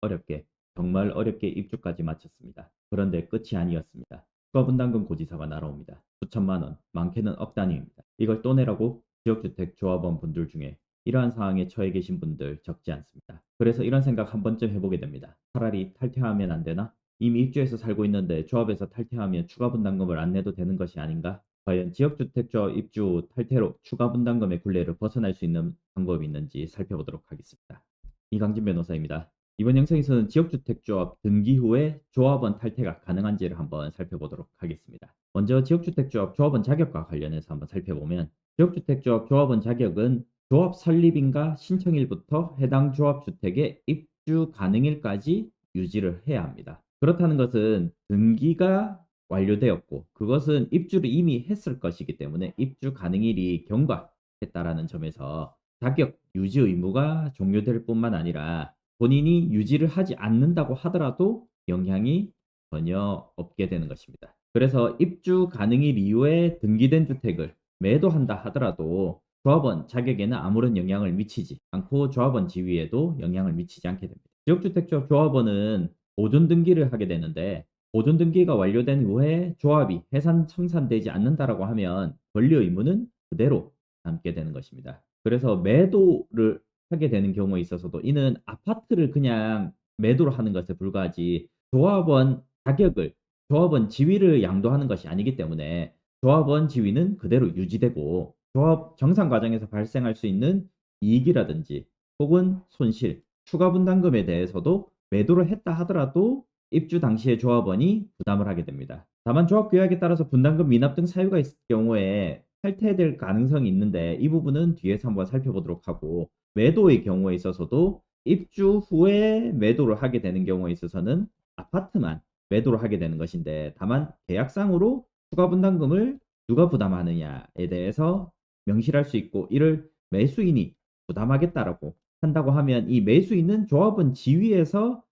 어렵게, 정말 어렵게 입주까지 마쳤습니다. 그런데 끝이 아니었습니다. 추가 분담금 고지서가 날아옵니다. 수천만 원, 많게는 억 단위입니다. 이걸 또 내라고 지역주택 조합원 분들 중에 이러한 상황에 처해 계신 분들 적지 않습니다. 그래서 이런 생각 한 번쯤 해보게 됩니다. 차라리 탈퇴하면 안 되나? 이미 입주해서 살고 있는데 조합에서 탈퇴하면 추가 분담금을 안 내도 되는 것이 아닌가? 과연 지역주택 조합 입주 탈퇴로 추가 분담금의 굴레를 벗어날 수 있는 방법이 있는지 살펴보도록 하겠습니다. 이강진 변호사입니다. 이번 영상에서는 지역주택조합 등기 후에 조합원 탈퇴가 가능한지를 한번 살펴보도록 하겠습니다. 먼저 지역주택조합 조합원 자격과 관련해서 한번 살펴보면 지역주택조합 조합원 자격은 조합 설립인가 신청일부터 해당 조합주택의 입주 가능일까지 유지를 해야 합니다. 그렇다는 것은 등기가 완료되었고 그것은 입주를 이미 했을 것이기 때문에 입주 가능일이 경과했다라는 점에서 자격 유지 의무가 종료될 뿐만 아니라 본인이 유지를 하지 않는다고 하더라도 영향이 전혀 없게 되는 것입니다. 그래서 입주 가능일 이후에 등기된 주택을 매도한다 하더라도 조합원 자격에는 아무런 영향을 미치지 않고 조합원 지위에도 영향을 미치지 않게 됩니다. 지역주택조합 조합원은 보존 등기를 하게 되는데 보존 등기가 완료된 후에 조합이 해산 청산되지 않는다라고 하면 권리 의무는 그대로 남게 되는 것입니다. 그래서 매도를 하게 되는 경우에 있어서도 이는 아파트를 그냥 매도를 하는 것에 불과하지 조합원 자격을 조합원 지위를 양도하는 것이 아니기 때문에 조합원 지위는 그대로 유지되고 조합 정상 과정에서 발생할 수 있는 이익이라든지 혹은 손실, 추가 분담금에 대해서도 매도를 했다 하더라도 입주 당시에 조합원이 부담을 하게 됩니다. 다만 조합 규약에 따라서 분담금 미납 등 사유가 있을 경우에 탈퇴될 가능성이 있는데 이 부분은 뒤에서 한번 살펴보도록 하고 매도의 경우에 있어서도 입주 후에 매도를 하게 되는 경우에 있어서는 아파트만 매도를 하게 되는 것인데 다만 계약상으로 추가 분담금을 누가 부담하느냐에 대해서 명시할 수 있고 이를 매수인이 부담하겠다라고 한다고 하면 이 매수인은 조합원 지위에서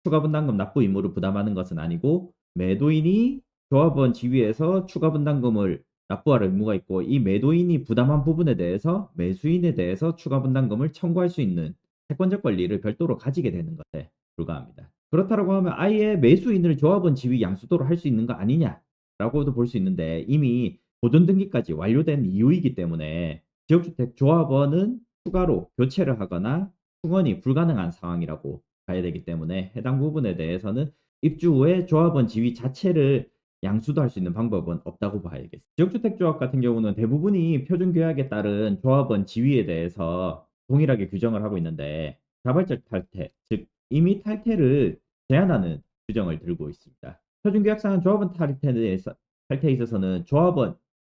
추가 분담금 납부 의무를 부담하는 것은 아니고 매도인이 조합원 지위에서 추가 분담금을 납부할 의무가 있고 이 매도인이 부담한 부분에 대해서 매수인에 대해서 추가 분담금을 청구할 수 있는 채권적 권리를 별도로 가지게 되는 것에 불과합니다. 그렇다고 하면 아예 매수인을 조합원 지위 양수도로 할 수 있는 거 아니냐라고도 볼 수 있는데 이미 보존 등기까지 완료된 이유이기 때문에 지역주택 조합원은 추가로 교체를 하거나 충원이 불가능한 상황이라고 봐야 되기 때문에 해당 부분에 대해서는 입주 후에 조합원 지위 자체를 양수도 할 수 있는 방법은 없다고 봐야겠습니다. 지역주택조합 같은 경우는 대부분이 표준규약에 따른 조합원 지위에 대해서 동일하게 규정을 하고 있는데 자발적 탈퇴, 즉 이미 탈퇴를 제한하는 규정을 들고 있습니다. 표준규약상은 조합원 탈퇴에 있어서는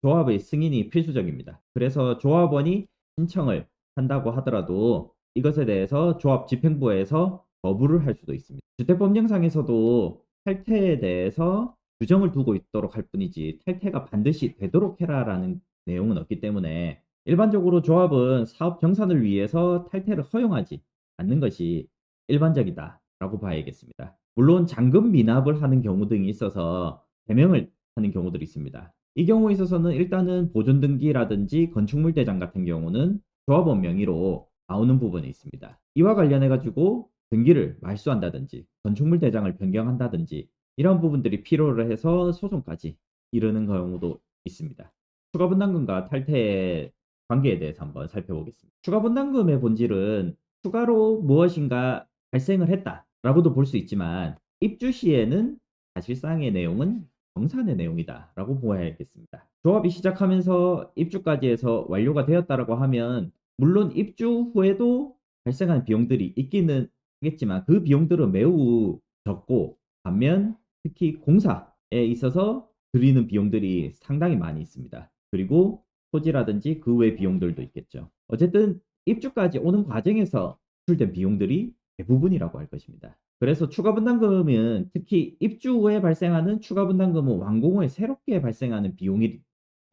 조합의 승인이 필수적입니다. 그래서 조합원이 신청을 한다고 하더라도 이것에 대해서 조합 집행부에서 거부를 할 수도 있습니다. 주택법령상에서도 탈퇴에 대해서 규정을 두고 있도록 할 뿐이지 탈퇴가 반드시 되도록 해라라는 내용은 없기 때문에 일반적으로 조합은 사업 정산을 위해서 탈퇴를 허용하지 않는 것이 일반적이다라고 봐야겠습니다. 물론 잔금 미납을 하는 경우 등이 있어서 개명을 하는 경우들이 있습니다. 이 경우에 있어서는 일단은 보존 등기라든지 건축물 대장 같은 경우는 조합원 명의로 나오는 부분이 있습니다. 이와 관련해 가지고 등기를 말소한다든지 건축물 대장을 변경한다든지 이런 부분들이 필요로 해서 소송까지 이르는 경우도 있습니다. 추가 분담금과 탈퇴의 관계에 대해서 한번 살펴보겠습니다. 추가 분담금의 본질은 추가로 무엇인가 발생을 했다라고도 볼 수 있지만 입주 시에는 사실상의 내용은 정산의 내용이다라고 보아야겠습니다. 조합이 시작하면서 입주까지 해서 완료가 되었다라고 하면 물론 입주 후에도 발생한 비용들이 있기는 하겠지만 그 비용들은 매우 적고 반면 특히 공사에 있어서 들이는 비용들이 상당히 많이 있습니다. 그리고 토지라든지 그 외 비용들도 있겠죠. 어쨌든 입주까지 오는 과정에서 지출된 비용들이 대부분이라고 할 것입니다. 그래서 추가 분담금은 특히 입주 후에 발생하는 추가 분담금은 완공 후에 새롭게 발생하는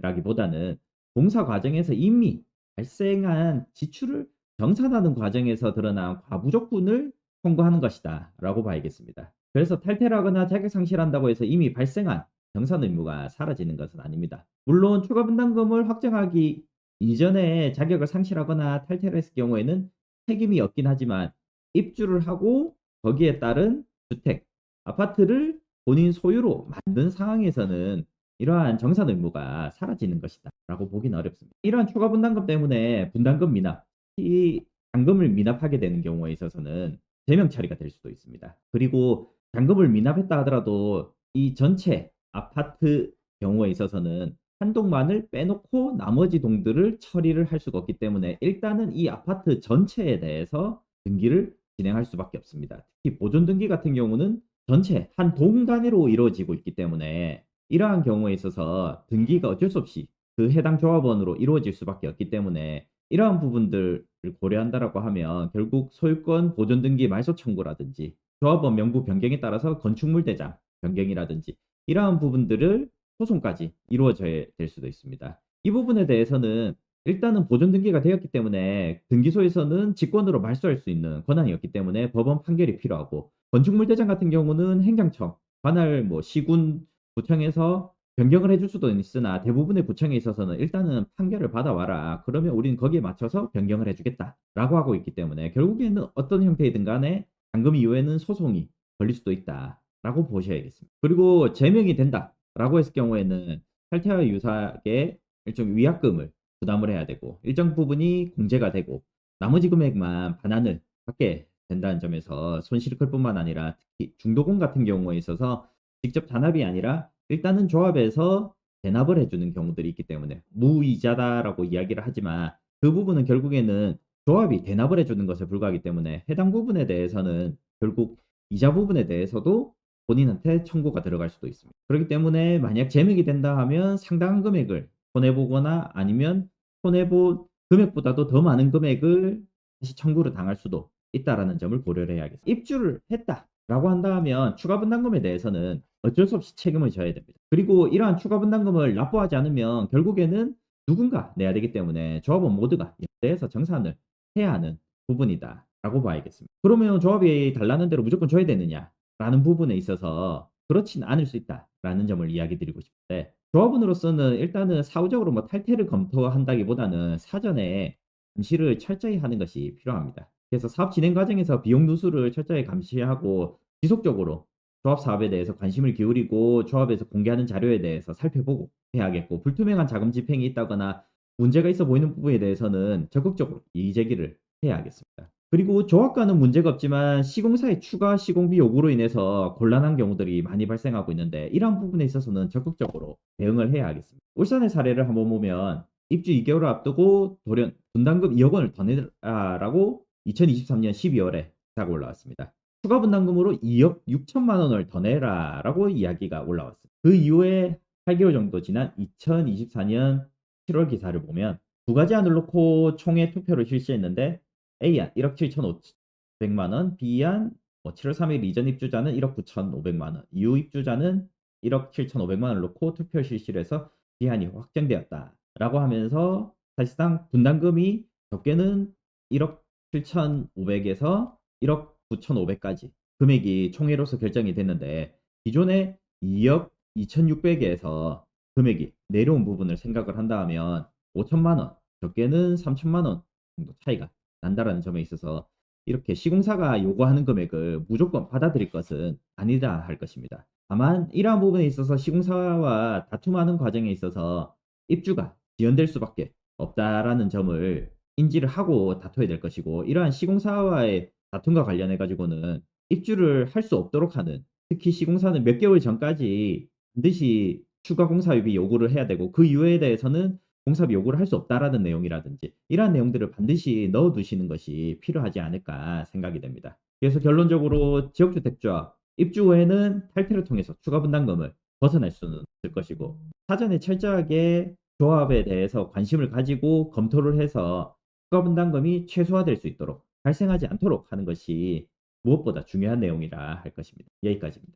비용이라기보다는 공사 과정에서 이미 발생한 지출을 정산하는 과정에서 드러난 과부족분을 청구하는 것이다라고 봐야겠습니다. 그래서 탈퇴를 하거나 자격 상실한다고 해서 이미 발생한 정산 의무가 사라지는 것은 아닙니다. 물론 추가 분담금을 확정하기 이전에 자격을 상실하거나 탈퇴를 했을 경우에는 책임이 없긴 하지만 입주를 하고 거기에 따른 주택, 아파트를 본인 소유로 만든 상황에서는 이러한 정산 의무가 사라지는 것이다 라고 보기는 어렵습니다. 이러한 추가 분담금 때문에 분담금 미납, 이 잔금을 미납하게 되는 경우에 있어서는 제명 처리가 될 수도 있습니다. 그리고 잔금을 미납했다 하더라도 이 전체 아파트 경우에 있어서는 한 동만을 빼놓고 나머지 동들을 처리를 할 수가 없기 때문에 일단은 이 아파트 전체에 대해서 등기를 진행할 수밖에 없습니다. 특히 보존 등기 같은 경우는 전체 한 동 단위로 이루어지고 있기 때문에 이러한 경우에 있어서 등기가 어쩔 수 없이 그 해당 조합원으로 이루어질 수밖에 없기 때문에 이러한 부분들을 고려한다라고 하면 결국 소유권 보존 등기 말소 청구라든지 조합원 명부 변경에 따라서 건축물 대장 변경이라든지 이러한 부분들을 소송까지 이루어져야 될 수도 있습니다. 이 부분에 대해서는 일단은 보존 등기가 되었기 때문에 등기소에서는 직권으로 말소할 수 있는 권한이었기 때문에 법원 판결이 필요하고 건축물 대장 같은 경우는 행정청, 관할 시군, 구청에서 변경을 해줄 수도 있으나 대부분의 구청에 있어서는 일단은 판결을 받아와라. 그러면 우리는 거기에 맞춰서 변경을 해주겠다라고 하고 있기 때문에 결국에는 어떤 형태이든 간에 잔금 이후에는 소송이 걸릴 수도 있다라고 보셔야겠습니다. 그리고 제명이 된다라고 했을 경우에는 탈퇴와 유사하게 일종 위약금을 부담을 해야 되고 일정 부분이 공제가 되고 나머지 금액만 반환을 받게 된다는 점에서 손실이 클 뿐만 아니라 특히 중도금 같은 경우에 있어서 직접 단합이 아니라 일단은 조합에서 대납을 해주는 경우들이 있기 때문에 무이자다라고 이야기를 하지만 그 부분은 결국에는 조합이 대납을 해주는 것에 불과하기 때문에 해당 부분에 대해서는 결국 이자 부분에 대해서도 본인한테 청구가 들어갈 수도 있습니다. 그렇기 때문에 만약 제명이 된다 하면 상당한 금액을 손해보거나 아니면 손해본 금액보다도 더 많은 금액을 다시 청구를 당할 수도 있다라는 점을 고려를 해야겠습니다. 입주를 했다라고 한다 하면 추가 분담금에 대해서는 어쩔 수 없이 책임을 져야 됩니다. 그리고 이러한 추가 분담금을 납부하지 않으면 결국에는 누군가 내야 되기 때문에 조합원 모두가 연대해서 정산을 해야 하는 부분이다라고 봐야겠습니다. 그러면 조합이 달라는 대로 무조건 줘야 되느냐라는 부분에 있어서 그렇진 않을 수 있다라는 점을 이야기 드리고 싶은데 조합원으로서는 일단은 사후적으로 탈퇴를 검토한다기보다는 사전에 감시를 철저히 하는 것이 필요합니다. 그래서 사업 진행 과정에서 비용 누수를 철저히 감시하고 지속적으로 조합 사업에 대해서 관심을 기울이고 조합에서 공개하는 자료에 대해서 살펴보고 해야겠고 불투명한 자금 집행이 있다거나 문제가 있어 보이는 부분에 대해서는 적극적으로 이의 제기를 해야 하겠습니다. 그리고 조합과는 문제가 없지만 시공사의 추가 시공비 요구로 인해서 곤란한 경우들이 많이 발생하고 있는데 이러한 부분에 있어서는 적극적으로 대응을 해야 하겠습니다. 울산의 사례를 한번 보면 입주 2개월을 앞두고 돌연 분담금 2억 원을 더 내라라고 2023년 12월에 기사가 올라왔습니다. 추가 분담금으로 2억 6천만 원을 더 내라라고 이야기가 올라왔습니다. 그 이후에 8개월 정도 지난 2024년 7월 기사를 보면 두 가지 안을 놓고 총회 투표를 실시했는데 A안 1억 7,500만 원, B안 7월 3일 이전 입주자는 1억 9,500만 원, 이후 입주자는 1억 7,500만 원을 놓고 투표 실시를 해서 B안이 확정되었다라고 하면서 사실상 분담금이 적게는 1억 7,500에서 1억 9,500까지 금액이 총회로서 결정이 됐는데 기존에 2억 2,600에서 금액이 내려온 부분을 생각을 한다 하면 5천만 원, 적게는 3천만 원 정도 차이가 난다라는 점에 있어서 이렇게 시공사가 요구하는 금액을 무조건 받아들일 것은 아니다 할 것입니다. 다만 이러한 부분에 있어서 시공사와 다툼하는 과정에 있어서 입주가 지연될 수밖에 없다라는 점을 인지를 하고 다퉈야 될 것이고 이러한 시공사와의 다툼과 관련해 가지고는 입주를 할 수 없도록 하는 특히 시공사는 몇 개월 전까지 반드시 추가 공사비 요구를 해야 되고 그 이유에 대해서는 공사비 요구를 할 수 없다라는 내용이라든지 이러한 내용들을 반드시 넣어 두시는 것이 필요하지 않을까 생각이 됩니다. 그래서 결론적으로 지역주택조합 입주 후에는 탈퇴를 통해서 추가 분담금을 벗어날 수는 없을 것이고 사전에 철저하게 조합에 대해서 관심을 가지고 검토를 해서 추가 분담금이 최소화될 수 있도록 발생하지 않도록 하는 것이 무엇보다 중요한 내용이라 할 것입니다. 여기까지입니다.